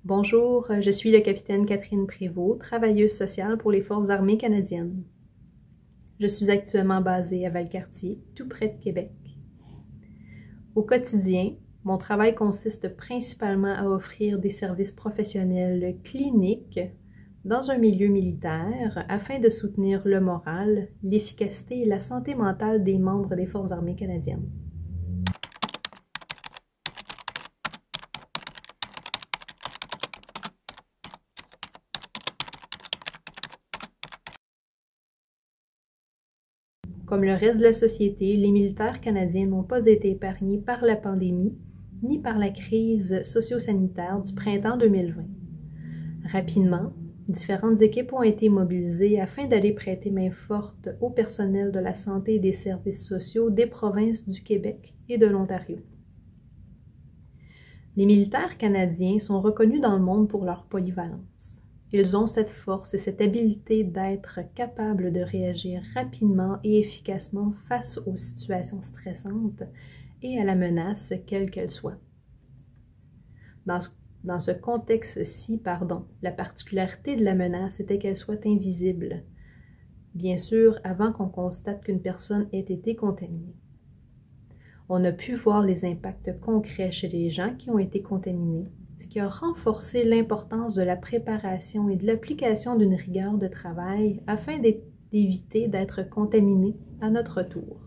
Bonjour, je suis le capitaine Catherine Prévost, travailleuse sociale pour les Forces armées canadiennes. Je suis actuellement basée à Valcartier, tout près de Québec. Au quotidien, mon travail consiste principalement à offrir des services professionnels cliniques dans un milieu militaire afin de soutenir le moral, l'efficacité et la santé mentale des membres des Forces armées canadiennes. Comme le reste de la société, les militaires canadiens n'ont pas été épargnés par la pandémie ni par la crise socio-sanitaire du printemps 2020. Rapidement, différentes équipes ont été mobilisées afin d'aller prêter main forte au personnel de la santé et des services sociaux des provinces du Québec et de l'Ontario. Les militaires canadiens sont reconnus dans le monde pour leur polyvalence. Ils ont cette force et cette habileté d'être capables de réagir rapidement et efficacement face aux situations stressantes et à la menace, quelle qu'elle soit. Dans ce contexte-ci, la particularité de la menace était qu'elle soit invisible, bien sûr avant qu'on constate qu'une personne ait été contaminée. On a pu voir les impacts concrets chez les gens qui ont été contaminés, ce qui a renforcé l'importance de la préparation et de l'application d'une rigueur de travail afin d'éviter d'être contaminé à notre tour.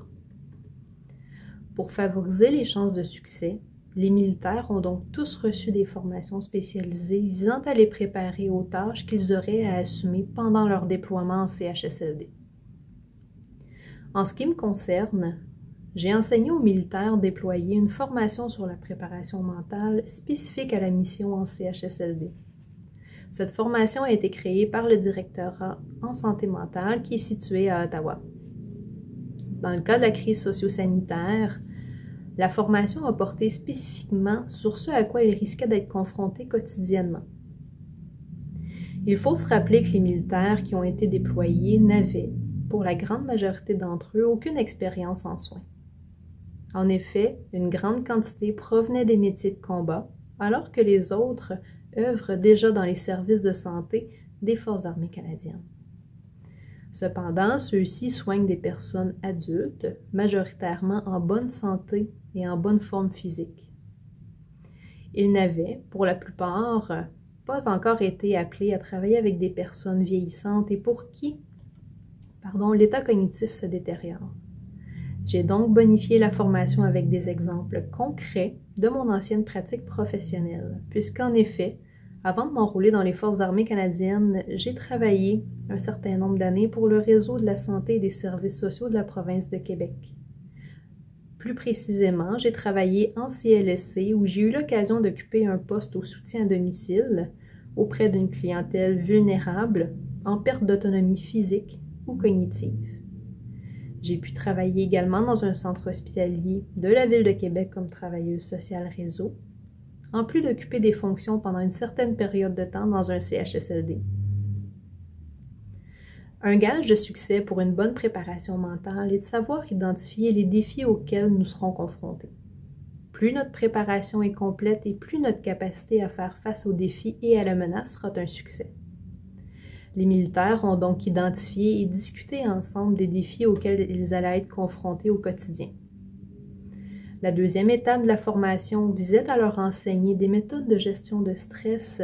Pour favoriser les chances de succès, les militaires ont donc tous reçu des formations spécialisées visant à les préparer aux tâches qu'ils auraient à assumer pendant leur déploiement en CHSLD. En ce qui me concerne, j'ai enseigné aux militaires déployés une formation sur la préparation mentale spécifique à la mission en CHSLD. Cette formation a été créée par le directeur en santé mentale qui est situé à Ottawa. Dans le cas de la crise socio-sanitaire, la formation a porté spécifiquement sur ce à quoi ils risquaient d'être confrontés quotidiennement. Il faut se rappeler que les militaires qui ont été déployés n'avaient, pour la grande majorité d'entre eux, aucune expérience en soins. En effet, une grande quantité provenait des métiers de combat, alors que les autres œuvrent déjà dans les services de santé des Forces armées canadiennes. Cependant, ceux-ci soignent des personnes adultes, majoritairement en bonne santé et en bonne forme physique. Ils n'avaient, pour la plupart, pas encore été appelés à travailler avec des personnes vieillissantes et pour qui, l'état cognitif se détériore. J'ai donc bonifié la formation avec des exemples concrets de mon ancienne pratique professionnelle, puisqu'en effet, avant de m'enrôler dans les Forces armées canadiennes, j'ai travaillé un certain nombre d'années pour le réseau de la santé et des services sociaux de la province de Québec. Plus précisément, j'ai travaillé en CLSC où j'ai eu l'occasion d'occuper un poste au soutien à domicile auprès d'une clientèle vulnérable en perte d'autonomie physique ou cognitive. J'ai pu travailler également dans un centre hospitalier de la Ville de Québec comme travailleuse sociale réseau, en plus d'occuper des fonctions pendant une certaine période de temps dans un CHSLD. Un gage de succès pour une bonne préparation mentale est de savoir identifier les défis auxquels nous serons confrontés. Plus notre préparation est complète et plus notre capacité à faire face aux défis et à la menace sera un succès. Les militaires ont donc identifié et discuté ensemble des défis auxquels ils allaient être confrontés au quotidien. La deuxième étape de la formation visait à leur enseigner des méthodes de gestion de stress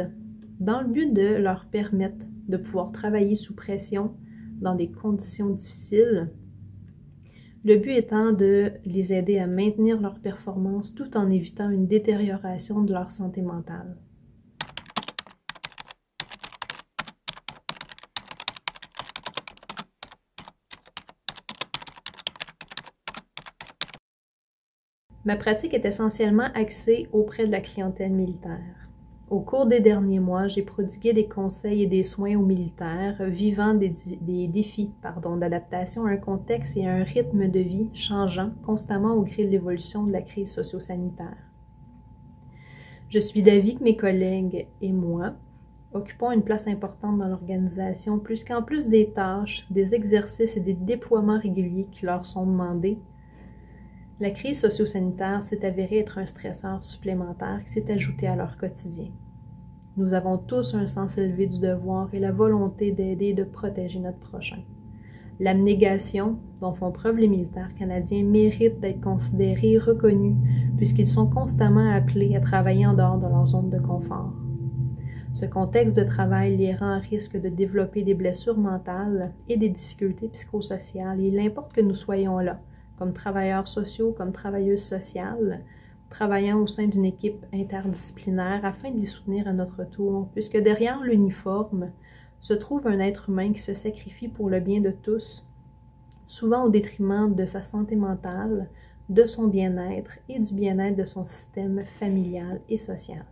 dans le but de leur permettre de pouvoir travailler sous pression dans des conditions difficiles, le but étant de les aider à maintenir leur performance tout en évitant une détérioration de leur santé mentale. Ma pratique est essentiellement axée auprès de la clientèle militaire. Au cours des derniers mois, j'ai prodigué des conseils et des soins aux militaires vivant des défis d'adaptation à un contexte et à un rythme de vie changeant constamment au gré de l'évolution de la crise socio-sanitaire. Je suis d'avis que mes collègues et moi occupant une place importante dans l'organisation, puisqu'en plus des tâches, des exercices et des déploiements réguliers qui leur sont demandés, la crise socio-sanitaire s'est avérée être un stresseur supplémentaire qui s'est ajouté à leur quotidien. Nous avons tous un sens élevé du devoir et la volonté d'aider et de protéger notre prochain. L'abnégation dont font preuve les militaires canadiens mérite d'être considérée et reconnue puisqu'ils sont constamment appelés à travailler en dehors de leur zone de confort. Ce contexte de travail les rend à risque de développer des blessures mentales et des difficultés psychosociales et il importe que nous soyons là, comme travailleurs sociaux, comme travailleuses sociales, travaillant au sein d'une équipe interdisciplinaire afin de les soutenir à notre tour, puisque derrière l'uniforme se trouve un être humain qui se sacrifie pour le bien de tous, souvent au détriment de sa santé mentale, de son bien-être et du bien-être de son système familial et social.